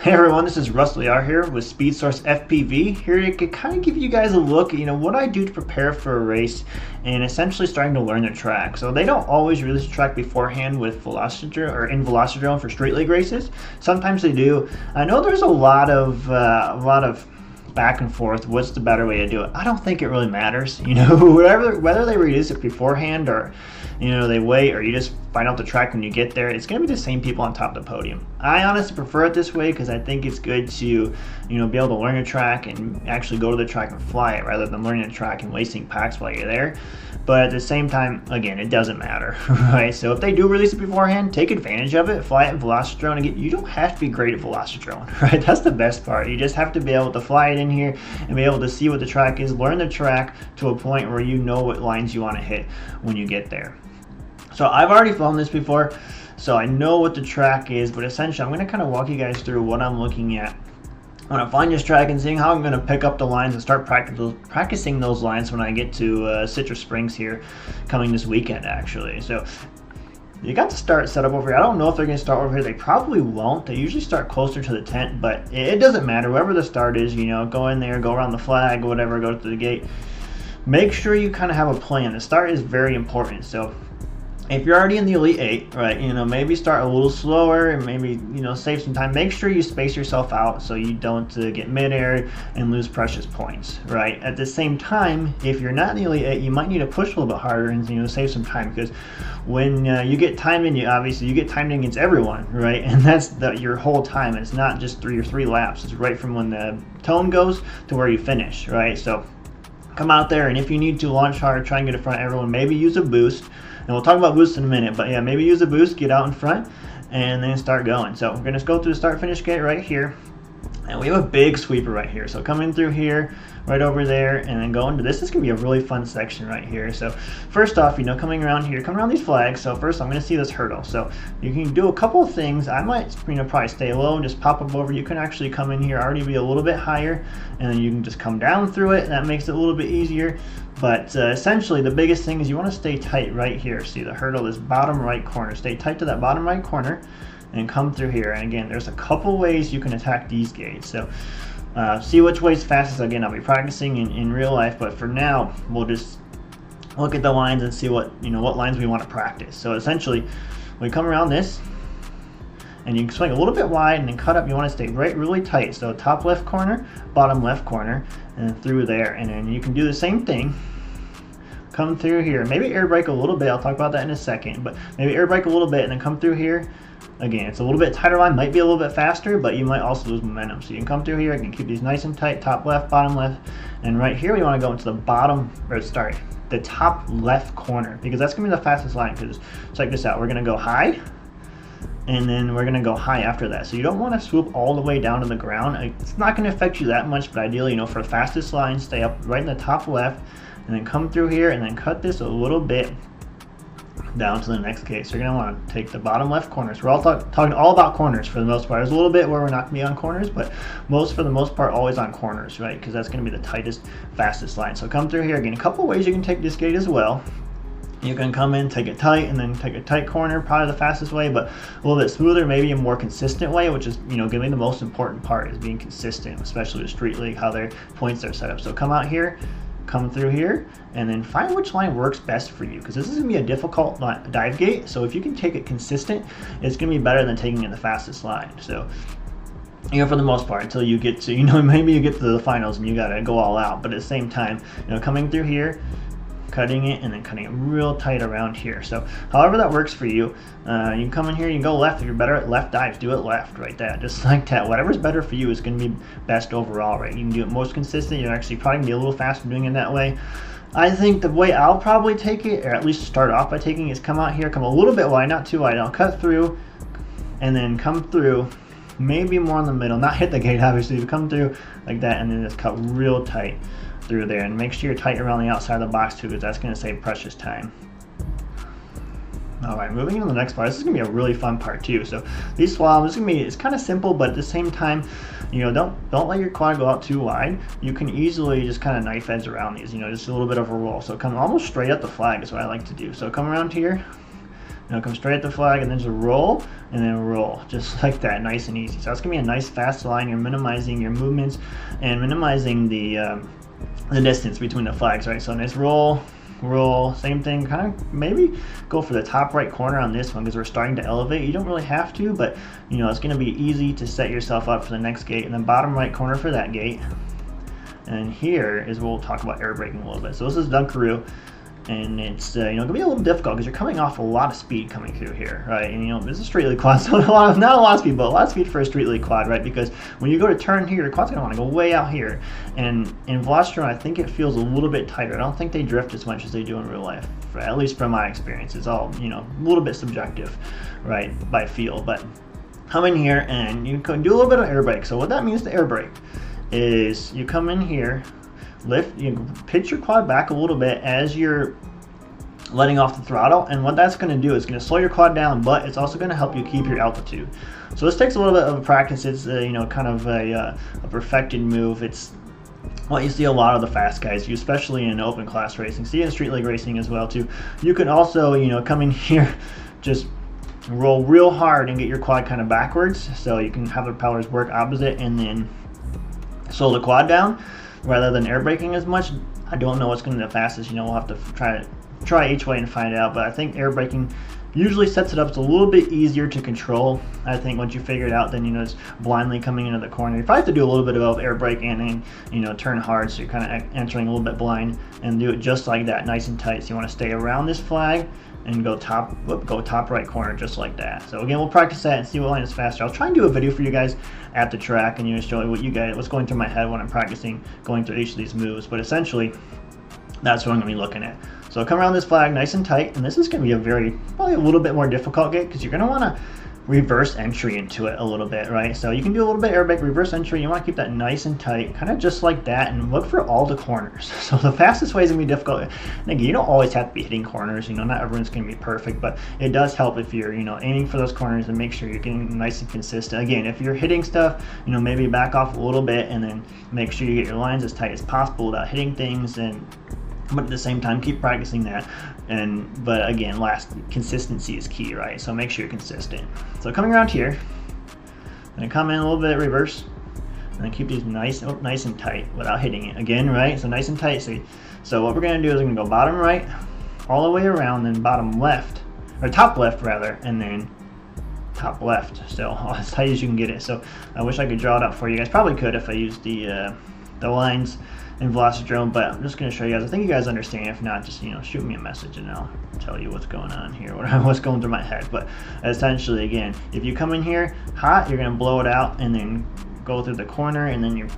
Hey everyone, this is Russell R here with Speed Source FPV. Here to kind of give you guys a look, what I do to prepare for a race and essentially starting to learn the track. So they don't always release the track beforehand with Velocidrone or in Velocidrone for street league races. Sometimes they do. I know there's a lot of back and forth. What's the better way to do it? I don't think it really matters. Whether they release it beforehand or they wait, or you just find out the track when you get there, it's going to be the same people on top of the podium. I honestly prefer it this way because I think it's good to be able to learn a track and actually go to the track and fly it rather than learning a track and wasting packs while you're there. But at the same time, again, it doesn't matter, right? So if they do release it beforehand, take advantage of it, fly it in Velocidrone. Again, you don't have to be great at Velocidrone, right? That's the best part. You just have to be able to fly it in here and be able to see what the track is, learn the track to a point where you know what lines you want to hit when you get there. So I've already flown this before, so I know what the track is, but essentially I'm going to kind of walk you guys through what I'm looking at when I find this track and seeing how I'm going to pick up the lines and start practicing those lines when I get to Citrus Springs here coming this weekend, actually. So you got the start set up over here. I don't know if they're going to start over here. They probably won't. They usually start closer to the tent, but it doesn't matter. Wherever the start is, go in there, go around the flag, whatever, go to the gate. Make sure you kind of have a plan. The start is very important. So if you're already in the Elite 8, right, maybe start a little slower and maybe, save some time. Make sure you space yourself out so you don't get midair and lose precious points, right? At the same time, if you're not in the Elite 8, you might need to push a little bit harder and, save some time, because when you get timed in, you get timed against everyone, right? And that's your whole time. It's not just your three laps. It's right from when the tone goes to where you finish, right? So come out there, and if you need to launch hard, try and get in front of everyone. Maybe use a boost. And we'll talk about boost in a minute, but yeah, maybe use a boost, get out in front, and then start going. So we're going to go through the start-finish gate right here, and we have a big sweeper right here. So coming through here, right over there, and then going to this. This is going to be a really fun section right here. So first off, coming around here, coming around these flags. So first I'm going to see this hurdle. So you can do a couple of things. I might probably stay low and just pop up over. You can actually come in here, already be a little bit higher, and then you can just come down through it. That makes it a little bit easier. But essentially the biggest thing is you want to stay tight right here. See the hurdle is bottom right corner. Stay tight to that bottom right corner and come through here. And again, there's a couple ways you can attack these gates. So see which way is fastest. Again, I'll be practicing in real life, but for now we'll just look at the lines and see what lines we want to practice. So essentially we come around this, and you can swing a little bit wide and then cut up. You want to stay really tight. So top left corner, bottom left corner, and through there. And then you can do the same thing. Come through here. Maybe air brake a little bit. I'll talk about that in a second. But maybe air brake a little bit and then come through here. Again, it's a little bit tighter line. Might be a little bit faster, but you might also lose momentum. So you can come through here. You can keep these nice and tight. Top left, bottom left. And right here we want to go into the top left corner, because that's going to be the fastest line. Because check this out. We're going to go high, and then we're going to go high after that. So you don't want to swoop all the way down to the ground. It's not going to affect you that much, but ideally, for the fastest line, stay up right in the top left, and then come through here and then cut this a little bit down to the next gate. So you're going to want to take the bottom left corners. We're all talking all about corners for the most part. There's a little bit where we're not going to be on corners, but for the most part, always on corners, right? Because that's going to be the tightest, fastest line. So come through here. Again, a couple ways you can take this gate as well. You can come in, take it tight, and then take a tight corner, probably the fastest way, but a little bit smoother, maybe a more consistent way, which is, going to be the most important part, is being consistent, especially with Street League, how their points are set up. So come out here, come through here, and then find which line works best for you, because this is going to be a difficult dive gate. So if you can take it consistent, it's going to be better than taking it the fastest line. So for the most part, until you get to, maybe you get to the finals and you got to go all out. But at the same time, coming through here, cutting it, and then cutting it real tight around here. So however that works for you, you can come in here, you can go left. If you're better at left dives, do it left, right there, just like that. Whatever's better for you is going to be best overall, right? You can do it most consistent. You're actually probably going to be a little faster doing it that way. I think the way I'll probably take it, or at least start off by taking, is come out here, come a little bit wide, not too wide. I'll cut through, and then come through, maybe more in the middle, not hit the gate obviously, but come through like that, and then just cut real tight through there, and make sure you're tight around the outside of the box too, because that's going to save precious time. All right, moving on to the next part. This is going to be a really fun part too. So these slaloms, it's kind of simple, but at the same time, don't let your quad go out too wide. You can easily just kind of knife edge around these, just a little bit of a roll. So come almost straight up the flag is what I like to do. So come around here, come straight at the flag and then just roll and then roll, just like that, nice and easy. So that's gonna be a nice fast line. You're minimizing your movements and minimizing the distance between the flags, right? So nice roll, roll, same thing, kind of maybe go for the top right corner on this one because we're starting to elevate. You don't really have to, but it's going to be easy to set yourself up for the next gate. And then bottom right corner for that gate. And here is where we'll talk about air braking a little bit. So this is Dunkaroo, and it's going to be a little difficult because you're coming off a lot of speed coming through here, right? And this is a street league quad, so not a lot of speed, but a lot of speed for a street league quad, right? Because when you go to turn here, your quad's going to want to go way out here. And in Velocidrone, I think it feels a little bit tighter. I don't think they drift as much as they do in real life, at least from my experience. It's all a little bit subjective, right, by feel. But come in here and you can do a little bit of air brake. So what that means to air brake is you come in here, lift, pitch your quad back a little bit as you're letting off the throttle, and what that's going to do is going to slow your quad down, but it's also going to help you keep your altitude. So this takes a little bit of practice. It's kind of a perfected move. It's what you see a lot of the fast guys do, especially in open class racing. See in street league racing as well too. You can also come in here, just roll real hard and get your quad kind of backwards, so you can have the propellers work opposite and then slow the quad down rather than air braking as much. I don't know what's going to be the fastest. We'll have to try each way and find out, but I think air braking usually sets it up. It's a little bit easier to control, I think, once you figure it out, than just blindly coming into the corner. You probably have to do a little bit of air brake and then turn hard, so you're kind of entering a little bit blind, and do it just like that, nice and tight. So you want to stay around this flag and go top right corner, just like that. So again, we'll practice that and see what line is faster. I'll try and do a video for you guys at the track and show you what's going through my head when I'm practicing going through each of these moves. But essentially, that's what I'm going to be looking at. So come around this flag nice and tight, and this is going to be probably a little bit more difficult gate because you're going to want to reverse entry into it a little bit, right? So you can do a little bit air brake, reverse entry. You want to keep that nice and tight, kind of just like that, and look for all the corners. So the fastest way is going to be difficult. And again, you don't always have to be hitting corners. Not everyone's going to be perfect, but it does help if you're aiming for those corners and make sure you're getting nice and consistent. Again, if you're hitting stuff, maybe back off a little bit and then make sure you get your lines as tight as possible without hitting things, but at the same time keep practicing that. But again, consistency is key, right? So make sure you're consistent. So coming around here, I'm gonna come in a little bit reverse and then keep these nice and tight without hitting it again, right? So nice and tight. So what we're gonna do is we're gonna go bottom right all the way around, then bottom left, or top left rather, and then top left, so as tight as you can get it. So I wish I could draw it up for you guys. Probably could if I used the lines in Velocidrone, but I'm just going to show you guys. I think you guys understand. If not, just shoot me a message and I'll tell you what's going on here, what's going through my head. But essentially, again, if you come in here hot, you're going to blow it out and then go through the corner, and then you're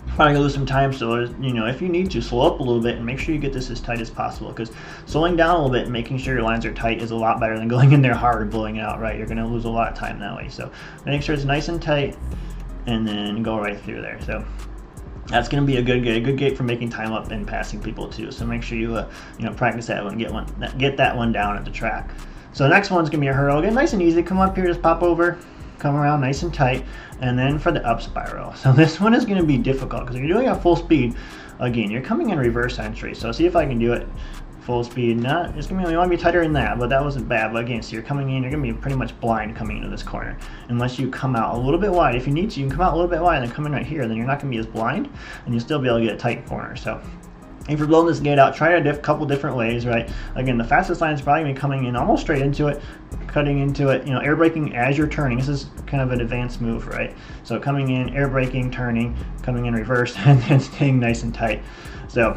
probably going to lose some time. So if you need to, slow up a little bit and make sure you get this as tight as possible, because slowing down a little bit and making sure your lines are tight is a lot better than going in there hard and blowing it out, right? You're going to lose a lot of time that way. So make sure it's nice and tight and then go right through there. So that's going to be a good gate for making time up and passing people too. So make sure you practice that one, get that one down at the track. So the next one's going to be a hurdle. Again, nice and easy. Come up here, just pop over, come around nice and tight, and then for the up spiral. So this one is going to be difficult because if you're doing it at full speed, again, you're coming in reverse entry. So see if I can do it full speed. It's gonna be, you want to be tighter than that, but that wasn't bad. But again, so you're coming in, you're gonna be pretty much blind coming into this corner unless you come out a little bit wide. If you need to, you can come out a little bit wide and then come in right here, then you're not gonna be as blind and you'll still be able to get a tight corner. So if you're blowing this gate out, try it a couple different ways, right? Again, the fastest line is probably gonna be coming in almost straight into it, cutting into it, air braking as you're turning. This is kind of an advanced move, right? So coming in, air braking, turning, coming in reverse, and then staying nice and tight. So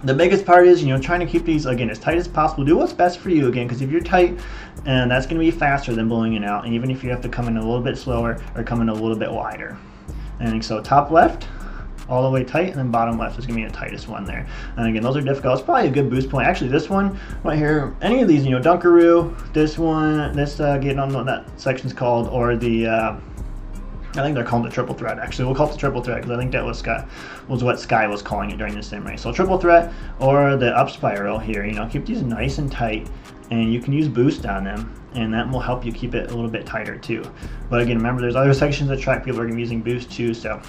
the biggest part is, trying to keep these, again, as tight as possible. Do what's best for you, again, because if you're tight, and that's going to be faster than blowing it out, and even if you have to come in a little bit slower or come in a little bit wider. And so top left, all the way tight, and then bottom left is going to be the tightest one there. And again, those are difficult. It's probably a good boost point. Actually, this one right here, any of these, Dunkaroo, this one, getting on what that section's called, or the, I think they're calling it the triple threat. Actually, we'll call it the triple threat because I think that was what Sky was calling it during the sim race. So triple threat or the up spiral here, keep these nice and tight, and you can use boost on them, and that will help you keep it a little bit tighter too. But again, remember, there's other sections of the track people are going to be using boost too, so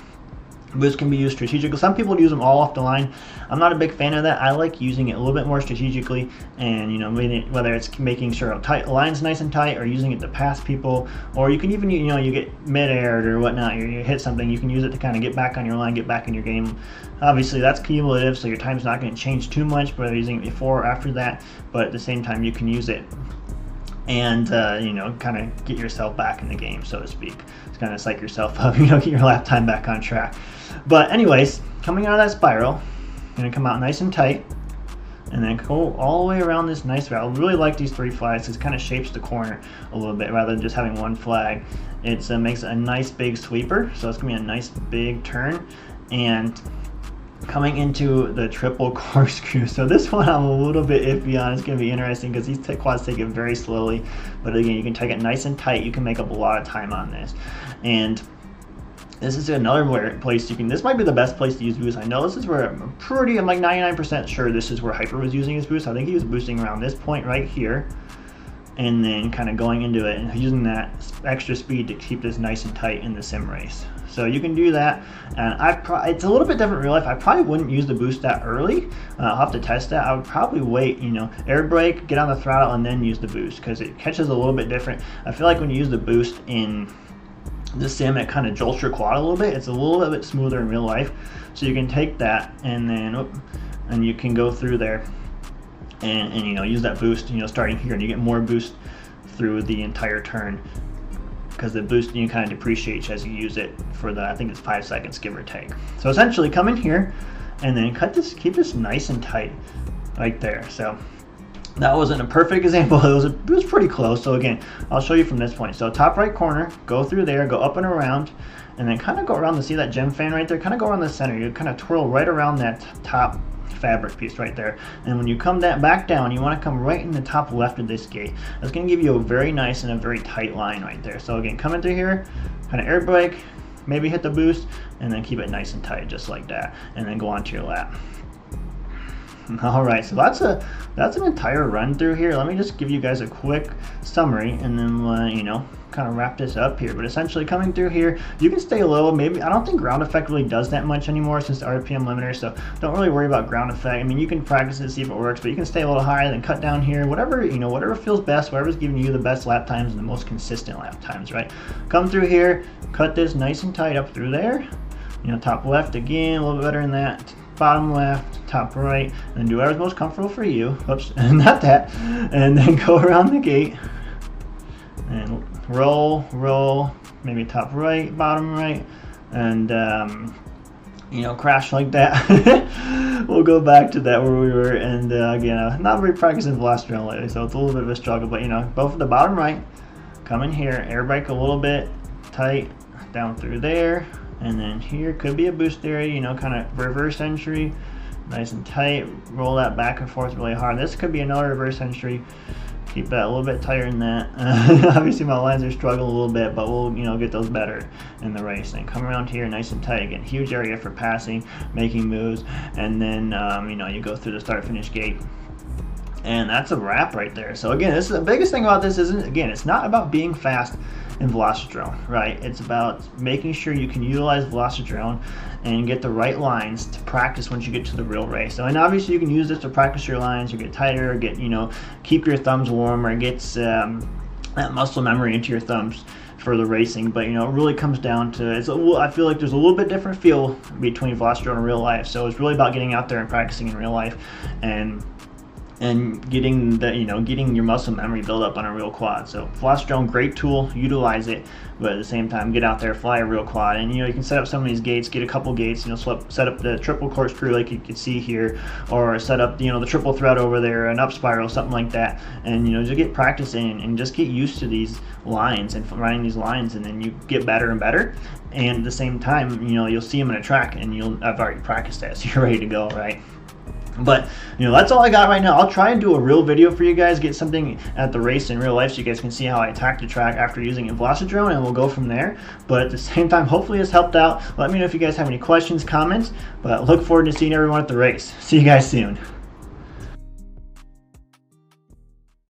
Boost can be used strategically. Some people use them all off the line. I'm not a big fan of that. I like using it a little bit more strategically, and whether it's making sure tight line's nice and tight, or using it to pass people, or you can even you get mid-aired or whatnot. You hit something, you can use it to kind of get back on your line, get back in your game. Obviously, that's cumulative, so your time's not going to change too much whether using it before or after that. But at the same time, you can use it and kind of get yourself back in the game, so to speak. It's kind of psych yourself up, get your lap time back on track. But anyways, coming out of that spiral, gonna come out nice and tight, and then go all the way around this nice route. I really like these 3 flags. It kind of shapes the corner a little bit rather than just having 1 flag. It makes a nice big sweeper, so it's gonna be a nice big turn. And coming into the triple corkscrew. So this one I'm a little bit iffy on. It's going to be interesting because these quads take it very slowly. But again, you can take it nice and tight. You can make up a lot of time on this. And this is another place you can, this might be the best place to use boost. I know this is where I'm like 99% sure this is where Hyper was using his boost. I think he was boosting around this point right here, and then kind of going into it and using that extra speed to keep this nice and tight in the sim race. So you can do that, and it's a little bit different in real life. I probably wouldn't use the boost that early. I'll have to test that. I would probably wait, air brake, get on the throttle, and then use the boost, because it catches a little bit different. I feel like when you use the boost in the sim, it kind of jolts your quad a little bit. It's a little bit smoother in real life. So you can take that and then, and you can go through there and use that boost, starting here, and you get more boost through the entire turn, because the boost kind of depreciates as you use it for I think it's 5 seconds, give or take. So essentially come in here and then keep this nice and tight right there. So that wasn't a perfect example. It was pretty close. So again, I'll show you from this point. So top right corner, go through there, go up and around, and then kind of go around see that gem fan right there, kind of go around the center. You kind of twirl right around that top fabric piece right there, and when you come back down, you want to come right in the top left of this gate. That's going to give you a very nice and a very tight line right there. So again, coming through here, kind of air brake, maybe hit the boost, and then keep it nice and tight just like that, and then go on to your lap. All right, so that's an entire run through here. Let me just give you guys a quick summary, and then kind of wrap this up here. But essentially coming through here, you can stay low. Maybe I don't think ground effect really does that much anymore since the RPM limiter, so don't really worry about ground effect. I mean, you can practice it, see if it works, but you can stay a little higher, then cut down here, whatever feels best, whatever's giving you the best lap times and the most consistent lap times, right? Come through here, cut this nice and tight up through there. Top left again, a little bit better than that. Bottom left, top right, and do whatever's most comfortable for you. Oops, not that. And then go around the gate and roll, maybe top right, bottom right, and crash like that. We'll go back to that where we were, and again, I'm not very practicing Velocidrone lately, so it's a little bit of a struggle, but both of the bottom right, come in here, air brake a little bit, tight, down through there, and then here could be a boost area, kind of reverse entry, nice and tight, roll that back and forth really hard. This could be another reverse entry. Keep that a little bit tighter than that. Obviously my lines are struggling a little bit, but we'll get those better in the race. And come around here nice and tight. Again, huge area for passing, making moves, and then you go through the start finish gate. And that's a wrap right there. So again, this is the biggest thing about this it's not about being fast in Velocidrone, right? It's about making sure you can utilize Velocidrone and get the right lines to practice once you get to the real race. So, and obviously you can use this to practice your lines, or get tighter, or get, keep your thumbs warm, or get that muscle memory into your thumbs for the racing. But it really comes down to, I feel like there's a little bit different feel between Velocidrone and real life. So it's really about getting out there and practicing in real life, and getting getting your muscle memory build up on a real quad. So Velocidrone, great tool, utilize it, but at the same time, get out there, fly a real quad, and you can set up some of these gates, get a couple gates, set up the triple corkscrew like you can see here, or set up the triple thread over there, an up spiral, something like that, and just get practicing and just get used to these lines and running these lines, and then you get better and better. And at the same time, you'll see them in a track, and I've already practiced that, so you're ready to go, right? But that's all I got right now. I'll try and do a real video for you guys, get something at the race in real life so you guys can see how I attack the track after using a Velocidrone, and we'll go from there. But at the same time, hopefully it's helped out. Let me know if you guys have any questions, comments, but look forward to seeing everyone at the race. See you guys soon.